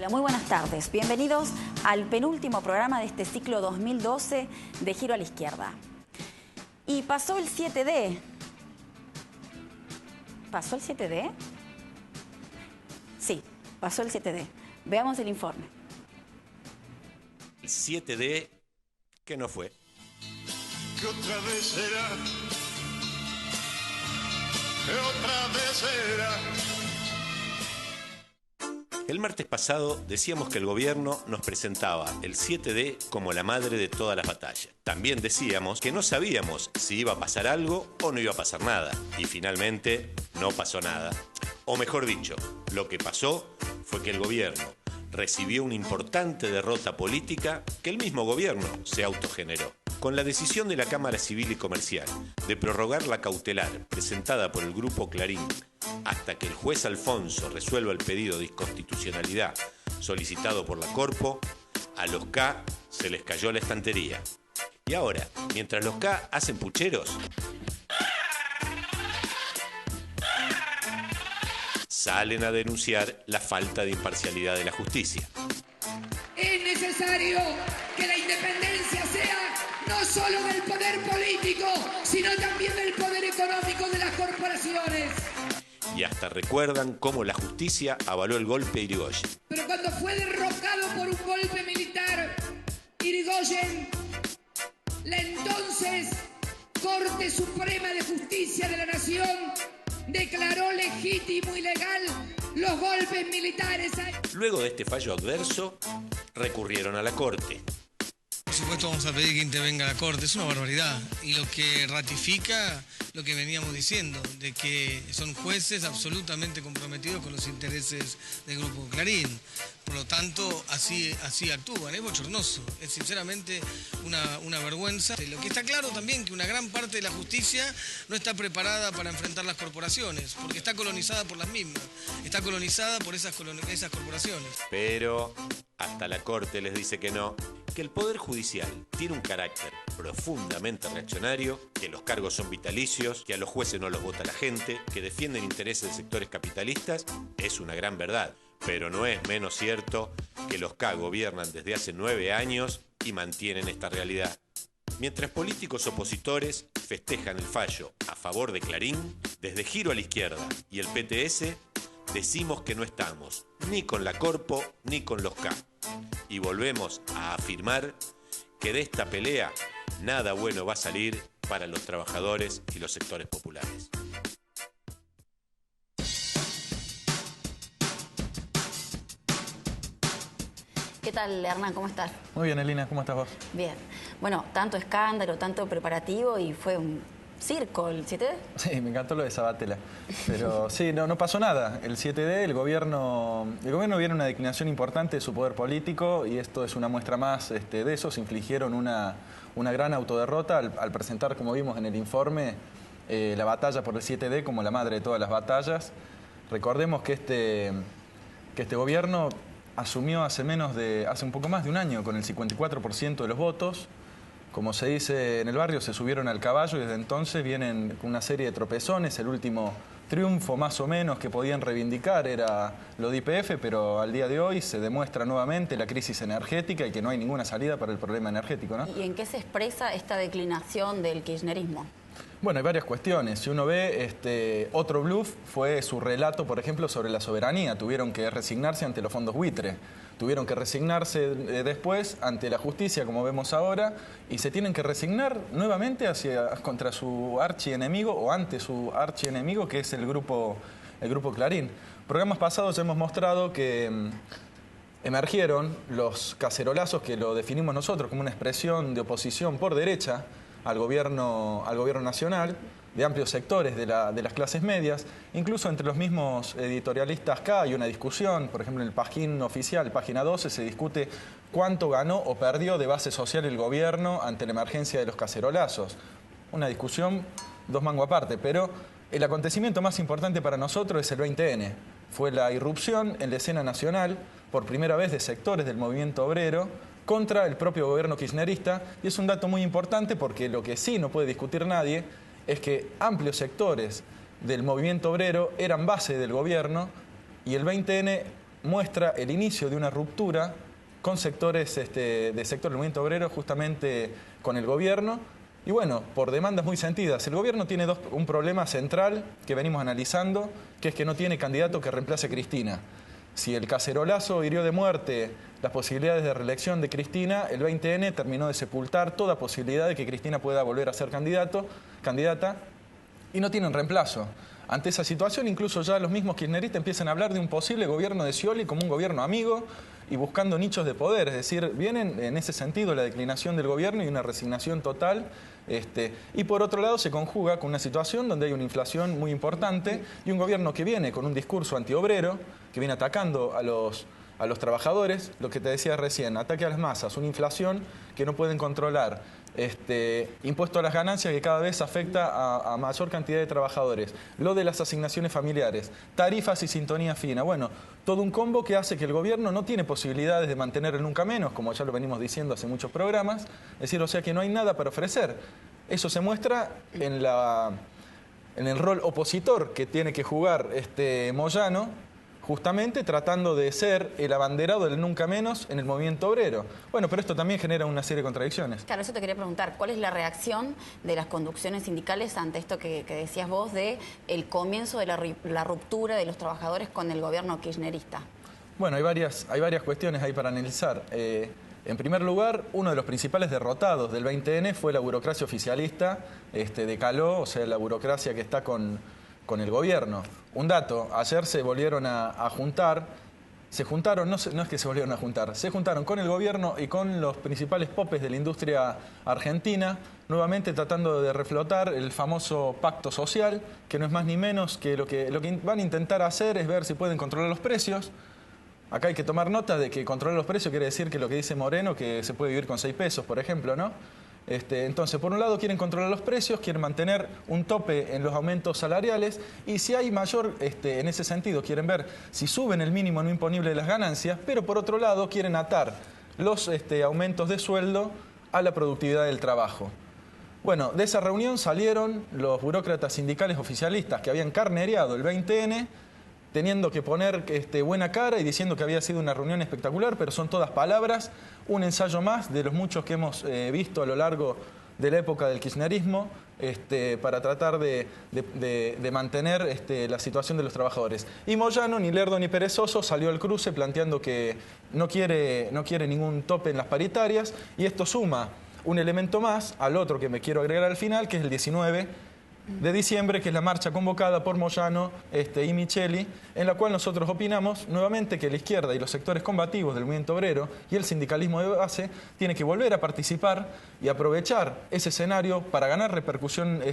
Hola, muy buenas tardes. Bienvenidos al penúltimo programa de este ciclo 2012 de Giro a la Izquierda. Y pasó el 7D. ¿Pasó el 7D? Sí, pasó el 7D. Veamos el informe. El 7D que no fue. ¿Qué otra vez será? ¿Qué otra vez será? El martes pasado decíamos que el gobierno nos presentaba el 7D como la madre de todas las batallas. También decíamos que no sabíamos si iba a pasar algo o no iba a pasar nada. Y finalmente no pasó nada. O mejor dicho, lo que pasó fue que el gobierno recibió una importante derrota política que el mismo gobierno se autogeneró. Con la decisión de la Cámara Civil y Comercial de prorrogar la cautelar presentada por el Grupo Clarín hasta que el juez Alfonso resuelva el pedido de inconstitucionalidad solicitado por la Corpo, a los K se les cayó la estantería. Y ahora, mientras los K hacen pucheros, salen a denunciar la falta de imparcialidad de la justicia. Es necesario que la independencia sea no solo del poder político, sino también del poder económico de las corporaciones. Y hasta recuerdan cómo la justicia avaló el golpe a Irigoyen. Pero cuando fue derrocado por un golpe militar, Irigoyen, la entonces Corte Suprema de Justicia de la Nación declaró legítimo y legal los golpes militares. Luego de este fallo adverso, recurrieron a la Corte. Por supuesto vamos a pedir que intervenga la Corte, es una barbaridad. Y lo que ratifica lo que veníamos diciendo, de que son jueces absolutamente comprometidos con los intereses del Grupo Clarín. Por lo tanto, así actúan, es bochornoso, es sinceramente una vergüenza. Lo que está claro también que una gran parte de la justicia no está preparada para enfrentar las corporaciones, porque está colonizada por las mismas, está colonizada por esas corporaciones. Pero hasta la Corte les dice que no, que el Poder Judicial tiene un carácter profundamente reaccionario, que los cargos son vitalicios, que a los jueces no los vota la gente, que defienden intereses de sectores capitalistas, es una gran verdad. Pero no es menos cierto que los K gobiernan desde hace 9 años y mantienen esta realidad. Mientras políticos opositores festejan el fallo a favor de Clarín, desde Giro a la Izquierda y el PTS decimos que no estamos ni con la Corpo ni con los K. Y volvemos a afirmar que de esta pelea nada bueno va a salir para los trabajadores y los sectores populares. ¿Qué tal, Hernán? ¿Cómo estás? Muy bien, Elina, ¿cómo estás vos? Bien. Bueno, tanto escándalo, tanto preparativo y fue un circo el 7D. Sí, me encantó lo de Sabatella. Pero sí, no pasó nada. El 7D, el gobierno viene una declinación importante de su poder político y esto es una muestra más de eso. Se infligieron una gran autoderrota al presentar, como vimos en el informe, la batalla por el 7D como la madre de todas las batallas. Recordemos que este gobierno asumió hace un poco más de un año con el 54% de los votos. Como se dice en el barrio, se subieron al caballo y desde entonces vienen con una serie de tropezones. El último triunfo más o menos que podían reivindicar era lo de YPF, pero al día de hoy se demuestra nuevamente la crisis energética y que no hay ninguna salida para el problema energético, ¿no? ¿Y en qué se expresa esta declinación del kirchnerismo? Bueno, hay varias cuestiones. Si uno ve, otro bluff fue su relato, por ejemplo, sobre la soberanía. Tuvieron que resignarse ante los fondos buitre. Tuvieron que resignarse después ante la justicia, como vemos ahora, y se tienen que resignar nuevamente contra su archienemigo o ante su archienemigo, que es el grupo Clarín. Programas pasados hemos mostrado que emergieron los cacerolazos, que lo definimos nosotros como una expresión de oposición por derecha al gobierno nacional, de amplios sectores de las clases medias. Incluso entre los mismos editorialistas acá hay una discusión. Por ejemplo, en el Pajín oficial, página 12, se discute cuánto ganó o perdió de base social el gobierno ante la emergencia de los cacerolazos. Una discusión dos mangos aparte, pero el acontecimiento más importante para nosotros es el 20N. Fue la irrupción en la escena nacional, por primera vez, de sectores del movimiento obrero contra el propio gobierno kirchnerista, y es un dato muy importante porque lo que sí no puede discutir nadie es que amplios sectores del movimiento obrero eran base del gobierno y el 20N muestra el inicio de una ruptura con sectores de sector del movimiento obrero, justamente con el gobierno. Y bueno, por demandas muy sentidas. El gobierno tiene un problema central que venimos analizando, que es que no tiene candidato que reemplace a Cristina. Si el cacerolazo hirió de muerte las posibilidades de reelección de Cristina, el 20N terminó de sepultar toda posibilidad de que Cristina pueda volver a ser candidata, y no tienen reemplazo. Ante esa situación, incluso ya los mismos kirchneristas empiezan a hablar de un posible gobierno de Scioli como un gobierno amigo y buscando nichos de poder. Es decir, vienen en ese sentido la declinación del gobierno y una resignación total. Y por otro lado se conjuga con una situación donde hay una inflación muy importante y un gobierno que viene con un discurso antiobrero, que viene atacando a los trabajadores, lo que te decía recién, ataque a las masas, una inflación que no pueden controlar, impuesto a las ganancias que cada vez afecta a mayor cantidad de trabajadores, lo de las asignaciones familiares, tarifas y sintonía fina. Bueno, todo un combo que hace que el gobierno no tiene posibilidades de mantener el nunca menos, como ya lo venimos diciendo hace muchos programas, es decir, o sea que no hay nada para ofrecer. Eso se muestra en el rol opositor que tiene que jugar Moyano, justamente tratando de ser el abanderado del nunca menos en el movimiento obrero. Bueno, pero esto también genera una serie de contradicciones. Claro, eso te quería preguntar. ¿Cuál es la reacción de las conducciones sindicales ante esto que decías vos de el comienzo de la ruptura de los trabajadores con el gobierno kirchnerista? Bueno, hay varias cuestiones ahí para analizar. En primer lugar, uno de los principales derrotados del 20N fue la burocracia oficialista de Caló, o sea, la burocracia que está con el gobierno. Un dato, ayer se volvieron a juntar, se juntaron con el gobierno y con los principales popes de la industria argentina, nuevamente tratando de reflotar el famoso pacto social, que no es más ni menos que lo que van a intentar hacer es ver si pueden controlar los precios. Acá hay que tomar nota de que controlar los precios quiere decir que lo que dice Moreno, que se puede vivir con 6 pesos, por ejemplo, ¿no? Entonces, por un lado quieren controlar los precios, quieren mantener un tope en los aumentos salariales y si hay mayor, en ese sentido, quieren ver si suben el mínimo no imponible de las ganancias, pero por otro lado quieren atar los aumentos de sueldo a la productividad del trabajo. Bueno, de esa reunión salieron los burócratas sindicales oficialistas que habían carnereado el 20N, teniendo que poner buena cara y diciendo que había sido una reunión espectacular, pero son todas palabras, un ensayo más de los muchos que hemos visto a lo largo de la época del kirchnerismo, para tratar de mantener la situación de los trabajadores. Y Moyano, ni lerdo ni perezoso, salió al cruce planteando que no quiere ningún tope en las paritarias, y esto suma un elemento más al otro que me quiero agregar al final, que es el 19 de diciembre, que es la marcha convocada por Moyano y Micheli, en la cual nosotros opinamos nuevamente que la izquierda y los sectores combativos del movimiento obrero y el sindicalismo de base tienen que volver a participar y aprovechar ese escenario para ganar repercusión,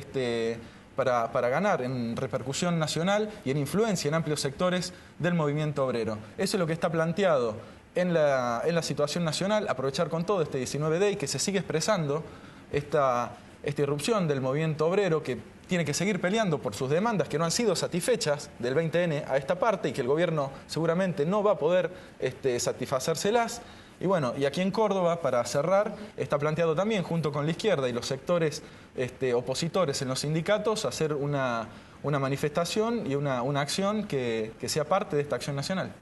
para ganar en repercusión nacional y en influencia en amplios sectores del movimiento obrero. Eso es lo que está planteado en la situación nacional, aprovechar con todo este 19D y que se sigue expresando esta irrupción del movimiento obrero que tiene que seguir peleando por sus demandas que no han sido satisfechas del 20N a esta parte y que el gobierno seguramente no va a poder satisfacérselas. Y bueno, y aquí en Córdoba, para cerrar, está planteado también, junto con la izquierda y los sectores opositores en los sindicatos, hacer una manifestación y una acción que sea parte de esta acción nacional.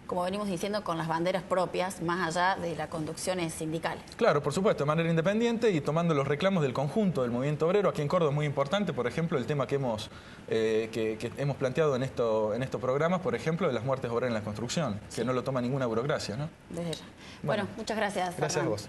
Como venimos diciendo, con las banderas propias, más allá de las conducciones sindicales. Claro, por supuesto, de manera independiente y tomando los reclamos del conjunto del movimiento obrero. Aquí en Córdoba es muy importante, por ejemplo, el tema que hemos planteado en estos programas, por ejemplo, de las muertes obreras en la construcción, que no lo toma ninguna burocracia, ¿no? Desde ya. Bueno, muchas gracias. Gracias a vos.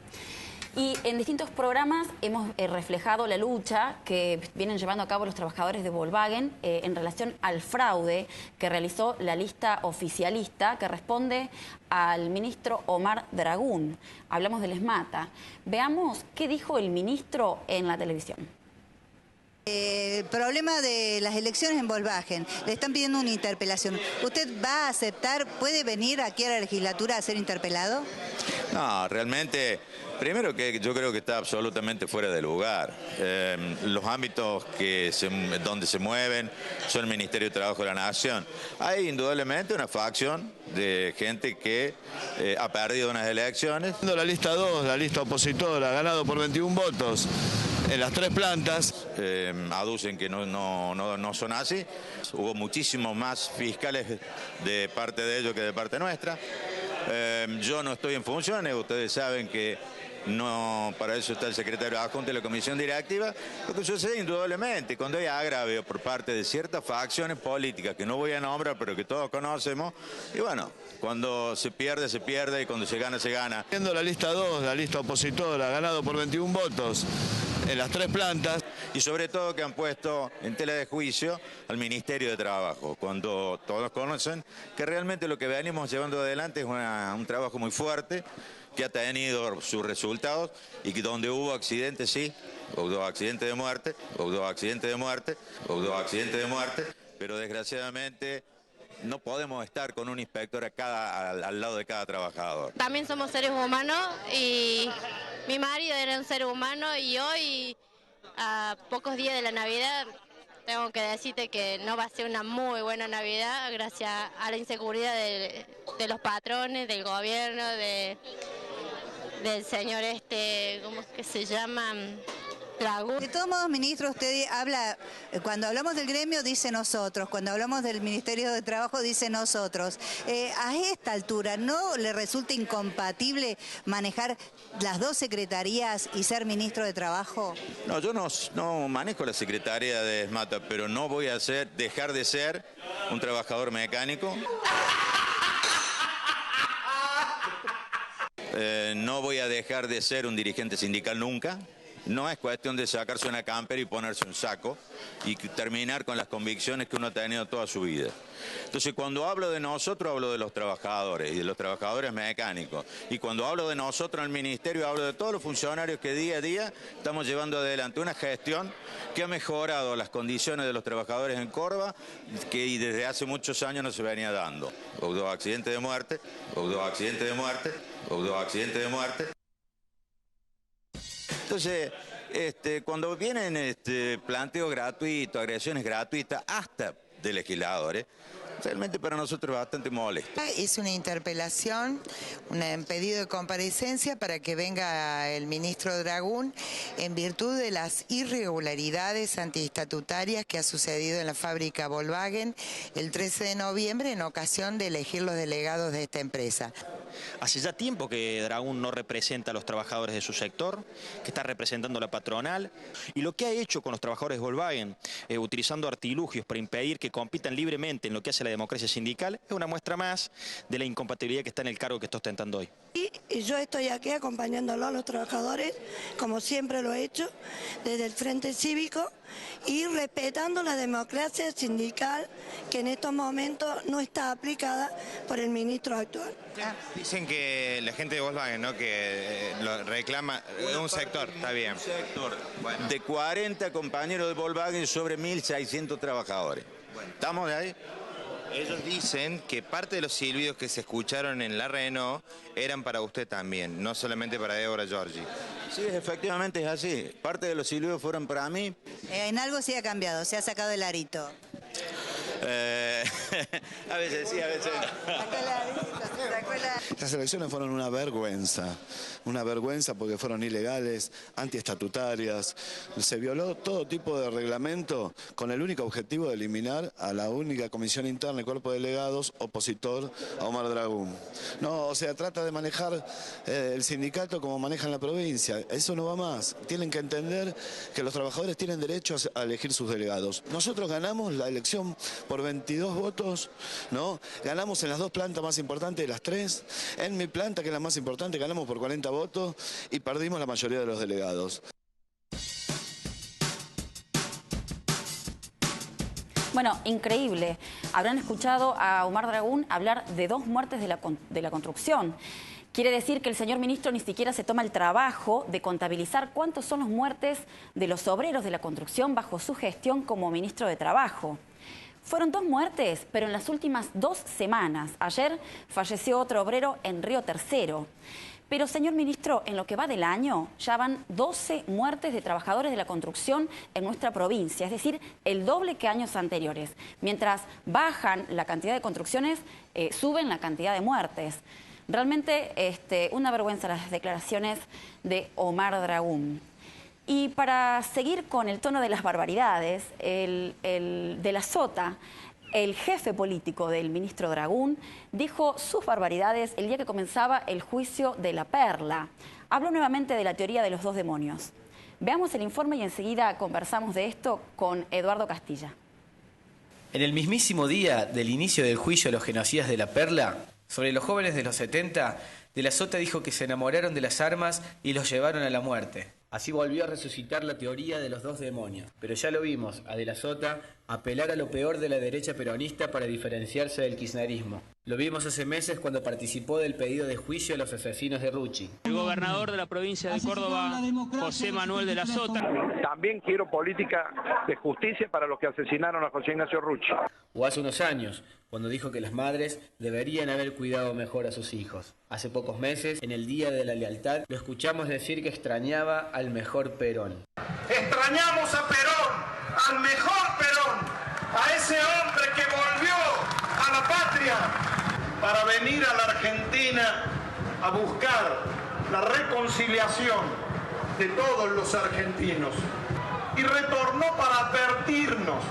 Y en distintos programas hemos reflejado la lucha que vienen llevando a cabo los trabajadores de Volkswagen en relación al fraude que realizó la lista oficialista que responde al ministro Omar Dragún. Hablamos del ESMATA. Veamos qué dijo el ministro en la televisión. El problema de las elecciones en Volkswagen, le están pidiendo una interpelación. ¿Usted va a aceptar, puede venir aquí a la legislatura a ser interpelado? No, realmente, primero que yo creo que está absolutamente fuera de lugar. Los ámbitos donde se mueven son el Ministerio de Trabajo de la Nación. Hay indudablemente una facción de gente que ha perdido unas elecciones. La lista 2, la lista opositora, ha ganado por 21 votos. en las 3 plantas. Aducen que no son así. Hubo muchísimos más fiscales de parte de ellos que de parte nuestra. Yo no estoy en funciones, ustedes saben que no, para eso está el secretario adjunto y la comisión directiva. Lo que sucede indudablemente cuando hay agravio por parte de ciertas facciones políticas que no voy a nombrar pero que todos conocemos, y bueno, cuando se pierde y cuando se gana, se gana. Viendo la lista 2, la lista opositora, ganado por 21 votos en las 3 plantas. Y sobre todo que han puesto en tela de juicio al Ministerio de Trabajo, cuando todos conocen que realmente lo que venimos llevando adelante es un trabajo muy fuerte, que ha tenido sus resultados y que donde hubo accidentes, sí, hubo accidentes de muerte, pero desgraciadamente no podemos estar con un inspector al lado de cada trabajador. También somos seres humanos y mi marido era un ser humano y hoy, a pocos días de la Navidad, tengo que decirte que no va a ser una muy buena Navidad gracias a la inseguridad de los patrones, del gobierno, del señor ¿cómo es que se llama? De todos modos, ministro, usted habla, cuando hablamos del gremio dice nosotros, cuando hablamos del Ministerio de Trabajo dice nosotros. A esta altura, ¿no le resulta incompatible manejar las 2 secretarías y ser ministro de Trabajo? No, yo no manejo la secretaría de ESMATA, pero no voy a dejar de ser un trabajador mecánico. No voy a dejar de ser un dirigente sindical nunca. No es cuestión de sacarse una camper y ponerse un saco y terminar con las convicciones que uno ha tenido toda su vida. Entonces, cuando hablo de nosotros, hablo de los trabajadores y de los trabajadores mecánicos. Y cuando hablo de nosotros en el Ministerio, hablo de todos los funcionarios que día a día estamos llevando adelante una gestión que ha mejorado las condiciones de los trabajadores en Córdoba, que desde hace muchos años no se venía dando. Hubo accidentes de muerte. Entonces, cuando vienen planteos gratuitos, agresiones gratuitas, hasta de legisladores, realmente para nosotros es bastante molesto. Es una interpelación, un pedido de comparecencia para que venga el ministro Dragún en virtud de las irregularidades antiestatutarias que ha sucedido en la fábrica Volkswagen el 13 de noviembre en ocasión de elegir los delegados de esta empresa. Hace ya tiempo que Dragún no representa a los trabajadores de su sector, que está representando a la patronal, y lo que ha hecho con los trabajadores de Volkswagen, utilizando artilugios para impedir que compitan libremente en lo que hace la democracia sindical, es una muestra más de la incompatibilidad que está en el cargo que está ostentando hoy. Y yo estoy aquí acompañándolo a los trabajadores, como siempre lo he hecho, desde el Frente Cívico, y respetando la democracia sindical que en estos momentos no está aplicada por el ministro actual. Dicen que la gente de Volkswagen, ¿no?, que lo reclama un sector, está bien. Un sector de 40 compañeros de Volkswagen sobre 1.600 trabajadores. ¿Estamos de ahí? Ellos dicen que parte de los silbidos que se escucharon en la Renault eran para usted también, no solamente para Débora Giorgi. Sí, efectivamente es así. Parte de los silbidos fueron para mí. En algo sí ha cambiado, se ha sacado el arito. A veces sí, a veces Estas elecciones fueron una vergüenza porque fueron ilegales, antiestatutarias, se violó todo tipo de reglamento con el único objetivo de eliminar a la única comisión interna y cuerpo de delegados opositor a Omar Dragún. No, o sea, trata de manejar el sindicato como manejan la provincia, eso no va más. Tienen que entender que los trabajadores tienen derecho a elegir sus delegados. Nosotros ganamos la elección por 22 votos, ¿no? Ganamos en las 2 plantas más importantes de las 3. En mi planta, que es la más importante, ganamos por 40 votos y perdimos la mayoría de los delegados. Bueno, increíble. Habrán escuchado a Omar Dragún hablar de 2 muertes de la construcción. Quiere decir que el señor ministro ni siquiera se toma el trabajo de contabilizar cuántos son las muertes de los obreros de la construcción bajo su gestión como ministro de Trabajo. Fueron 2 muertes, pero en las últimas 2 semanas. Ayer falleció otro obrero en Río Tercero. Pero, señor ministro, en lo que va del año ya van 12 muertes de trabajadores de la construcción en nuestra provincia, es decir, el doble que años anteriores. Mientras bajan la cantidad de construcciones, suben la cantidad de muertes. Realmente una vergüenza las declaraciones de Omar Dragún. Y para seguir con el tono de las barbaridades, el de la Sota, el jefe político del ministro Dragún, dijo sus barbaridades el día que comenzaba el juicio de La Perla. Habló nuevamente de la teoría de los dos demonios. Veamos el informe y enseguida conversamos de esto con Eduardo Castilla. En el mismísimo día del inicio del juicio a los genocidas de La Perla, sobre los jóvenes de los 70, De la Sota dijo que se enamoraron de las armas y los llevaron a la muerte. Así volvió a resucitar la teoría de los dos demonios. Pero ya lo vimos a De la Sota apelar a lo peor de la derecha peronista para diferenciarse del kirchnerismo. Lo vimos hace meses cuando participó del pedido de juicio a los asesinos de Rucci. El gobernador de la provincia de Córdoba, José Manuel De la Sota. También quiero política de justicia para los que asesinaron a José Ignacio Rucci. O hace unos años, cuando dijo que las madres deberían haber cuidado mejor a sus hijos. Hace pocos meses, en el Día de la Lealtad, lo escuchamos decir que extrañaba al mejor Perón. Extrañamos a Perón, al mejor Perón, a ese hombre que volvió a la patria para venir a la Argentina a buscar la reconciliación de todos los argentinos. Y retornó para advertirnos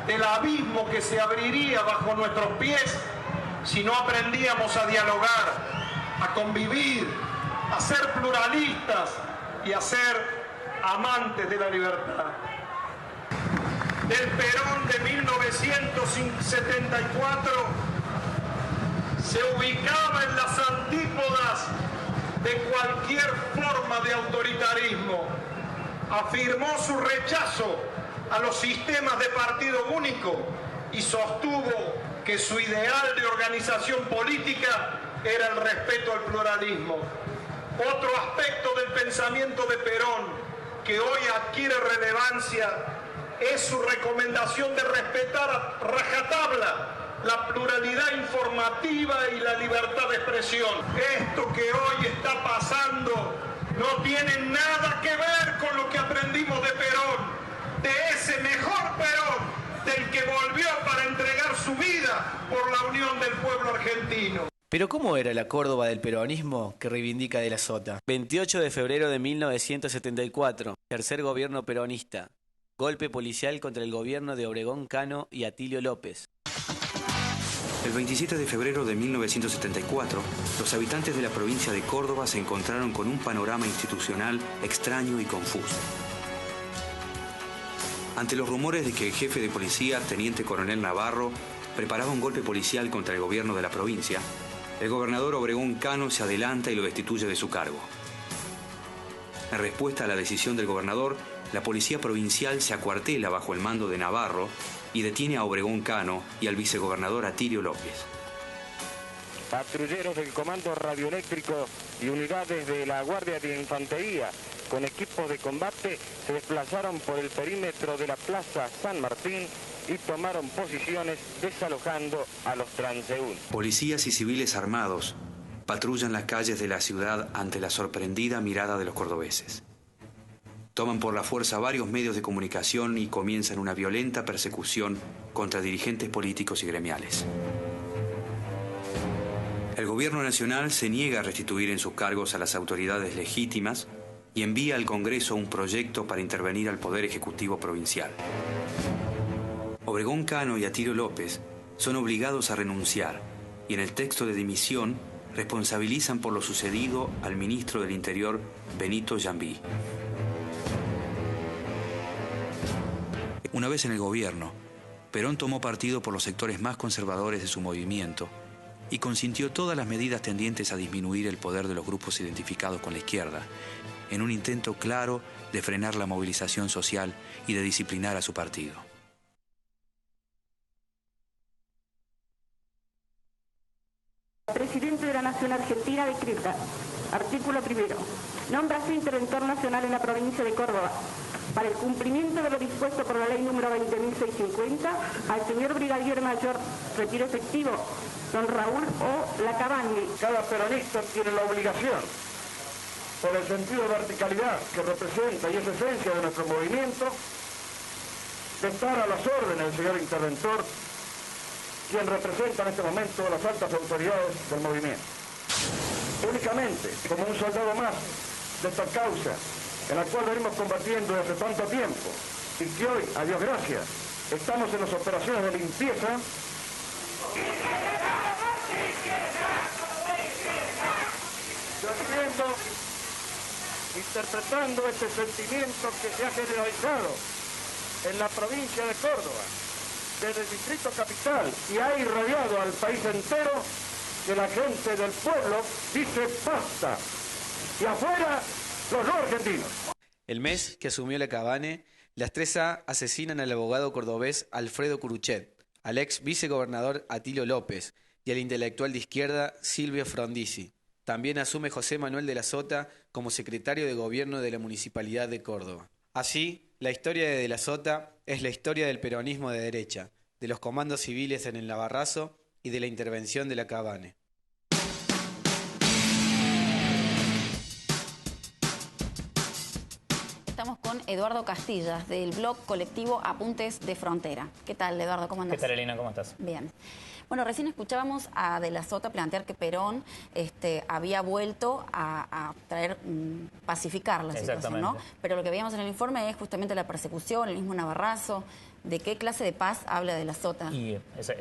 del abismo que se abriría bajo nuestros pies si no aprendíamos a dialogar, a convivir, a ser pluralistas y a ser amantes de la libertad. El Perón de 1974 se ubicaba en las antípodas de cualquier forma de autoritarismo. Afirmó su rechazo a los sistemas de partido único y sostuvo que su ideal de organización política era el respeto al pluralismo. Otro aspecto del pensamiento de Perón que hoy adquiere relevancia es su recomendación de respetar a rajatabla la pluralidad informativa y la libertad de expresión. Esto que hoy está pasando no tiene nada que ver con lo que aprendimos de Perón, de ese mejor Perón, del que volvió para entregar su vida por la unión del pueblo argentino. Pero ¿cómo era la Córdoba del peronismo que reivindica De la Sota? 28 de febrero de 1974, tercer gobierno peronista. Golpe policial contra el gobierno de Obregón Cano y Atilio López. El 27 de febrero de 1974, los habitantes de la provincia de Córdoba se encontraron con un panorama institucional extraño y confuso. Ante los rumores de que el jefe de policía, teniente coronel Navarro, preparaba un golpe policial contra el gobierno de la provincia, el gobernador Obregón Cano se adelanta y lo destituye de su cargo. En respuesta a la decisión del gobernador, la policía provincial se acuartela bajo el mando de Navarro y detiene a Obregón Cano y al vicegobernador Atilio López. Patrulleros del Comando Radioeléctrico y unidades de la Guardia de Infantería con equipos de combate se desplazaron por el perímetro de la Plaza San Martín y tomaron posiciones desalojando a los transeúntes. Policías y civiles armados patrullan las calles de la ciudad ante la sorprendida mirada de los cordobeses. Toman por la fuerza varios medios de comunicación y comienzan una violenta persecución contra dirigentes políticos y gremiales. El gobierno nacional se niega a restituir en sus cargos a las autoridades legítimas y envía al Congreso un proyecto para intervenir al Poder Ejecutivo Provincial. Obregón Cano y Atilio López son obligados a renunciar y en el texto de dimisión responsabilizan por lo sucedido al ministro del Interior, Benito Jambí. Una vez en el gobierno, Perón tomó partido por los sectores más conservadores de su movimiento y consintió todas las medidas tendientes a disminuir el poder de los grupos identificados con la izquierda, en un intento claro de frenar la movilización social y de disciplinar a su partido. Presidente de la Nación Argentina decreta, artículo 1, nombra su interventor nacional en la provincia de Córdoba, para el cumplimiento de lo dispuesto por la ley número 20.650, al señor brigadier mayor, retiro efectivo, don Raúl O. Lacabangui. Cada peronista tiene la obligación, por el sentido de verticalidad que representa y es esencia de nuestro movimiento, de estar a las órdenes del señor interventor, quien representa en este momento las altas autoridades del movimiento. Únicamente como un soldado más de esta causa, en la cual venimos combatiendo desde tanto tiempo y que hoy, a Dios gracias, estamos en las operaciones de limpieza. Interpretando este sentimiento que se ha generalizado en la provincia de Córdoba, desde el Distrito Capital, y ha irradiado al país entero, que la gente del pueblo dice basta, y afuera los no argentinos. El mes que asumió la Cabane, las 3A asesinan al abogado cordobés Alfredo Curuchet, al ex vicegobernador Atilio López y al intelectual de izquierda Silvio Frondizi. También asume José Manuel de la Sota como secretario de Gobierno de la Municipalidad de Córdoba. Así, la historia de la Sota es la historia del peronismo de derecha, de los comandos civiles en el Navarrazo y de la intervención de la Cabane. Estamos con Eduardo Castillas, del blog colectivo Apuntes de Frontera. ¿Qué tal, Eduardo? ¿Cómo andas? ¿Qué tal, Elena? ¿Cómo estás? Bien. Bueno, recién escuchábamos a De la Sota plantear que Perón había vuelto a pacificar la situación, ¿no? Pero lo que veíamos en el informe es justamente la persecución, el mismo Navarrazo. ¿De qué clase de paz habla De la Sota? Y es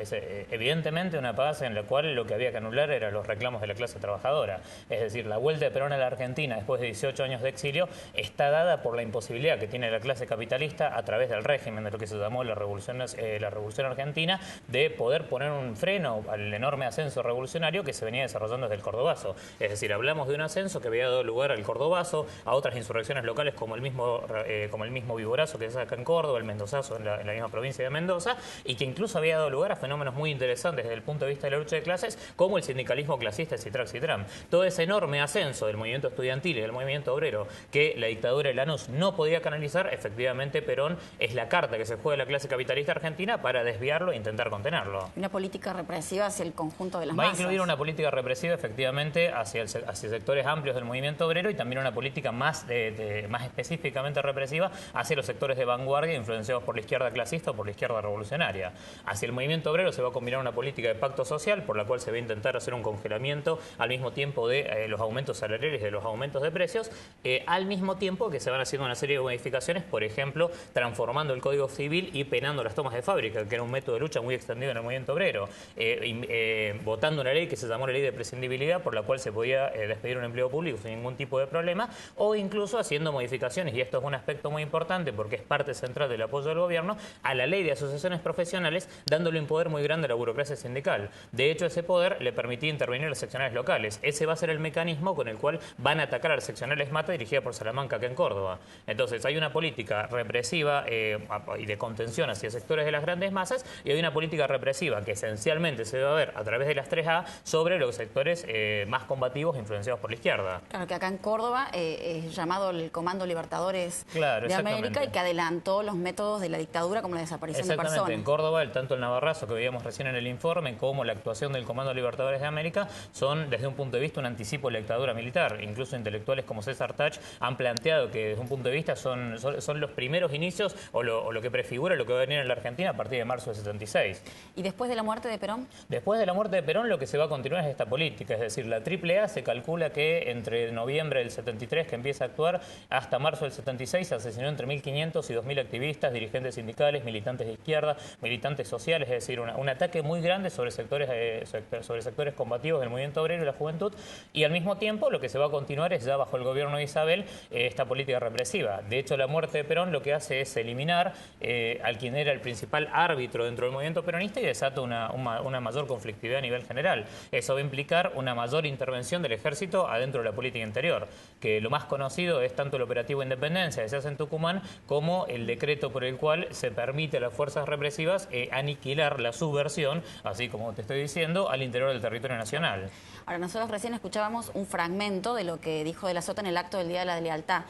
evidentemente una paz en la cual lo que había que anular eran los reclamos de la clase trabajadora. Es decir, la vuelta de Perón a la Argentina después de 18 años de exilio está dada por la imposibilidad que tiene la clase capitalista a través del régimen de lo que se llamó la Revolución Argentina de poder poner un freno al enorme ascenso revolucionario que se venía desarrollando desde el Cordobazo. Es decir, hablamos de un ascenso que había dado lugar al Cordobazo, a otras insurrecciones locales como el mismo Viborazo que se saca en Córdoba, el Mendozazo en la misma provincia de Mendoza, y que incluso había dado lugar a fenómenos muy interesantes desde el punto de vista de la lucha de clases, como el sindicalismo clasista Citrax-Citram. Todo ese enorme ascenso del movimiento estudiantil y del movimiento obrero que la dictadura de Lanús no podía canalizar, efectivamente Perón es la carta que se juega la clase capitalista argentina para desviarlo e intentar contenerlo. Una política represiva hacia el conjunto de las masas. Va a incluir una política represiva, efectivamente, hacia sectores amplios del movimiento obrero y también una política más específicamente represiva hacia los sectores de vanguardia influenciados por la izquierda clasista o por la izquierda revolucionaria. Hacia el movimiento obrero se va a combinar una política de pacto social por la cual se va a intentar hacer un congelamiento al mismo tiempo de los aumentos salariales y de los aumentos de precios, al mismo tiempo que se van haciendo una serie de modificaciones, por ejemplo, transformando el Código Civil y penando las tomas de fábrica, que era un método de lucha muy extendido en el movimiento obrero, votando una ley que se llamó la Ley de Prescindibilidad, por la cual se podía despedir un empleo público sin ningún tipo de problema, o incluso haciendo modificaciones, y esto es un aspecto muy importante porque es parte central del apoyo del gobierno, a la ley de asociaciones profesionales, dándole un poder muy grande a la burocracia sindical. De hecho, ese poder le permitía intervenir a las seccionales locales. Ese va a ser el mecanismo con el cual van a atacar a las seccionales Mata, dirigida por Salamanca, acá en Córdoba. Entonces, hay una política represiva y de contención hacia sectores de las grandes masas, y hay una política represiva que esencialmente se va a ver a través de las 3A sobre los sectores más combativos influenciados por la izquierda. Claro, que acá en Córdoba es llamado el Comando Libertadores de América, y que adelantó los métodos de la dictadura como la desaparición de personas. En Córdoba, tanto el Navarrazo que veíamos recién en el informe como la actuación del Comando Libertadores de América son, desde un punto de vista, un anticipo de la dictadura militar. Incluso intelectuales como César Tach han planteado que, desde un punto de vista, son los primeros inicios o lo que prefigura lo que va a venir en la Argentina a partir de marzo del 76. ¿Y después de la muerte de Perón? Después de la muerte de Perón, lo que se va a continuar es esta política. Es decir, la AAA se calcula que entre noviembre del 73, que empieza a actuar, hasta marzo del 76, se asesinó entre 1.500 y 2.000 activistas, dirigentes sindicales, militantes de izquierda, militantes sociales, es decir, un ataque muy grande sobre sectores combativos del movimiento obrero y la juventud, y al mismo tiempo lo que se va a continuar es, ya bajo el gobierno de Isabel, esta política represiva. De hecho, la muerte de Perón lo que hace es eliminar al quien era el principal árbitro dentro del movimiento peronista y desata una mayor conflictividad a nivel general. Eso va a implicar una mayor intervención del ejército adentro de la política interior, que lo más conocido es tanto el operativo Independencia que se hace en Tucumán como el decreto por el cual se permite a las fuerzas represivas aniquilar la subversión, así como te estoy diciendo, al interior del territorio nacional. Ahora, nosotros recién escuchábamos un fragmento de lo que dijo De la Sota en el acto del Día de la Lealtad.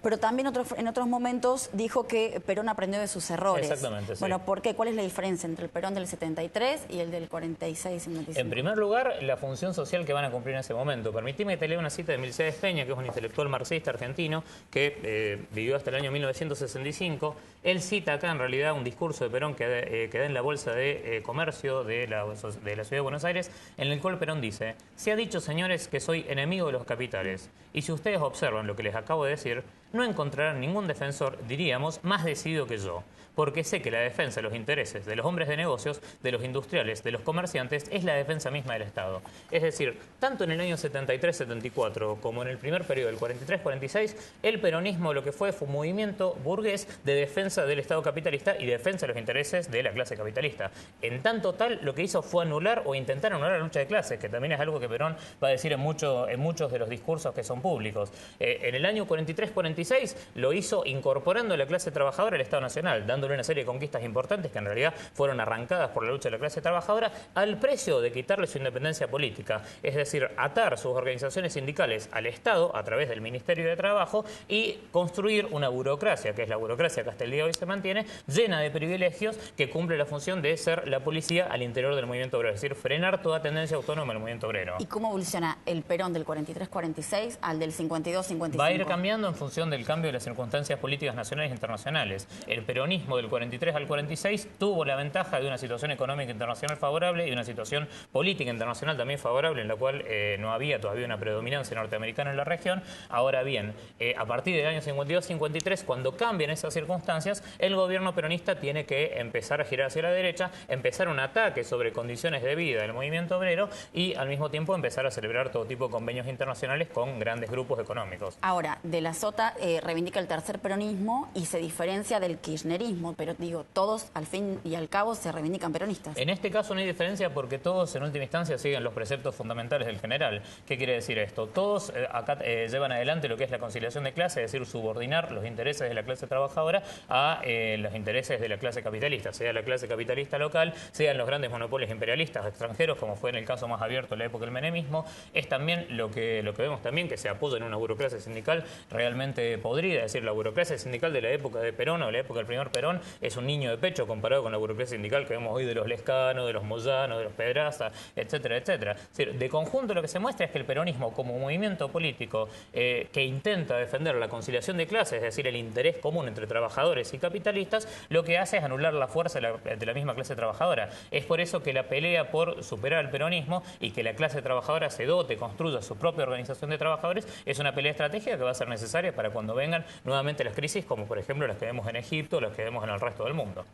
Pero también en otros momentos dijo que Perón aprendió de sus errores. Exactamente, sí. Bueno, ¿por qué? ¿Cuál es la diferencia entre el Perón del 73 y el del 46-55? En primer lugar, la función social que van a cumplir en ese momento. Permitime que te lea una cita de Milcedes Peña, que es un intelectual marxista argentino que vivió hasta el año 1965. Él cita acá, en realidad, un discurso de Perón que da en la Bolsa de Comercio de la Ciudad de Buenos Aires, en el cual Perón dice: se ha dicho, señores, que soy enemigo de los capitales. Y si ustedes observan lo que les acabo de decir, no encontrarán ningún defensor, diríamos, más decidido que yo. Porque sé que la defensa de los intereses de los hombres de negocios, de los industriales, de los comerciantes, es la defensa misma del Estado. Es decir, tanto en el año 73-74 como en el primer periodo del 43-46, el peronismo lo que fue un movimiento burgués de defensa del Estado capitalista y defensa de los intereses de la clase capitalista. En tanto tal, lo que hizo fue anular o intentar anular la lucha de clases, que también es algo que Perón va a decir en muchos de los discursos que son públicos. En el año 43-46 lo hizo incorporando a la clase trabajadora al Estado Nacional, dándole una serie de conquistas importantes que en realidad fueron arrancadas por la lucha de la clase trabajadora al precio de quitarle su independencia política, es decir, atar sus organizaciones sindicales al Estado a través del Ministerio de Trabajo y construir una burocracia, que es la burocracia que hasta el día de hoy se mantiene, llena de privilegios, que cumple la función de ser la policía al interior del movimiento obrero, es decir, frenar toda tendencia autónoma del movimiento obrero. ¿Y cómo evoluciona el Perón del 43-46 al del 52-55? Va a ir cambiando en función del cambio de las circunstancias políticas nacionales e internacionales. El peronismo del 43 al 46 tuvo la ventaja de una situación económica internacional favorable y una situación política internacional también favorable, en la cual no había todavía una predominancia norteamericana en la región. Ahora bien, a partir del año 52-53, cuando cambian esas circunstancias, el gobierno peronista tiene que empezar a girar hacia la derecha, empezar un ataque sobre condiciones de vida del movimiento obrero y al mismo tiempo empezar a celebrar todo tipo de convenios internacionales con grandes grupos económicos. Ahora, De la Sota reivindica el tercer peronismo y se diferencia del kirchnerismo, pero digo, todos al fin y al cabo se reivindican peronistas. En este caso no hay diferencia porque todos en última instancia siguen los preceptos fundamentales del general. ¿Qué quiere decir esto? Todos acá llevan adelante lo que es la conciliación de clase, es decir, subordinar los intereses de la clase trabajadora a los intereses de la clase capitalista, sea la clase capitalista local, sean los grandes monopolios imperialistas extranjeros, como fue en el caso más abierto de la época del menemismo. Es también lo que vemos también, que se apoya en una burocracia sindical realmente podrida, es decir, la burocracia sindical de la época de Perón o de la época del primer Perón es un niño de pecho comparado con la burocracia sindical que vemos hoy de los Lescano, de los Moyano, de los Pedraza, etcétera, etcétera. Es decir, de conjunto lo que se muestra es que el peronismo como movimiento político que intenta defender la conciliación de clases, es decir, el interés común entre trabajadores y capitalistas, lo que hace es anular la fuerza de la misma clase trabajadora. Es por eso que la pelea por superar el peronismo y que la clase trabajadora se dote, construya su propia organización de trabajadores, es una pelea estratégica que va a ser necesaria para cuando vengan nuevamente las crisis, como por ejemplo las que vemos en Egipto, las que vemos en el resto del mundo.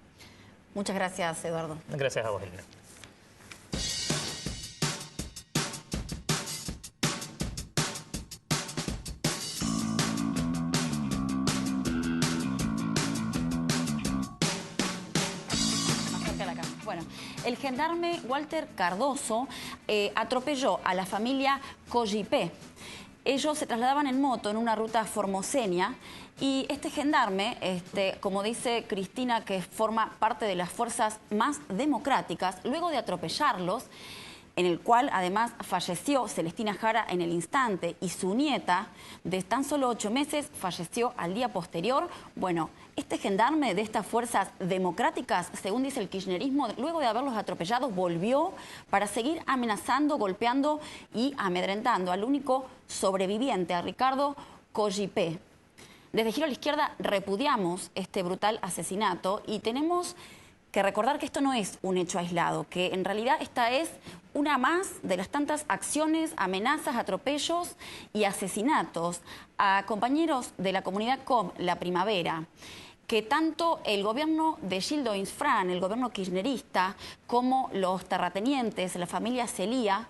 Muchas gracias, Eduardo. Gracias a vos, Elena. Bueno, el gendarme Walter Cardoso atropelló a la familia Collipé. Ellos se trasladaban en moto en una ruta formoseña y este gendarme, como dice Cristina, que forma parte de las fuerzas más democráticas, luego de atropellarlos, en el cual además falleció Celestina Jara en el instante y su nieta, de tan solo 8 meses, falleció al día posterior. Bueno, este gendarme de estas fuerzas democráticas, según dice el kirchnerismo, luego de haberlos atropellado, volvió para seguir amenazando, golpeando y amedrentando al único sobreviviente, a Ricardo Collipé. Desde Giro a la Izquierda repudiamos este brutal asesinato y tenemos que recordar que esto no es un hecho aislado, que en realidad esta es una más de las tantas acciones, amenazas, atropellos y asesinatos a compañeros de la comunidad COM La Primavera, que tanto el gobierno de Gildo Insfrán, el gobierno kirchnerista, como los terratenientes, la familia Celía,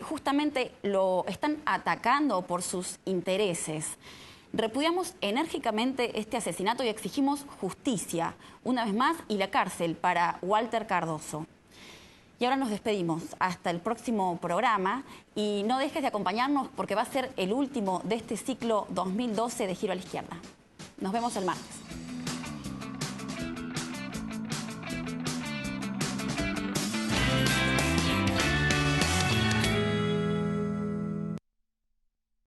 justamente lo están atacando por sus intereses. Repudiamos enérgicamente este asesinato y exigimos justicia, una vez más, y la cárcel para Walter Cardoso. Y ahora nos despedimos hasta el próximo programa y no dejes de acompañarnos porque va a ser el último de este ciclo 2012 de Giro a la Izquierda. Nos vemos el martes.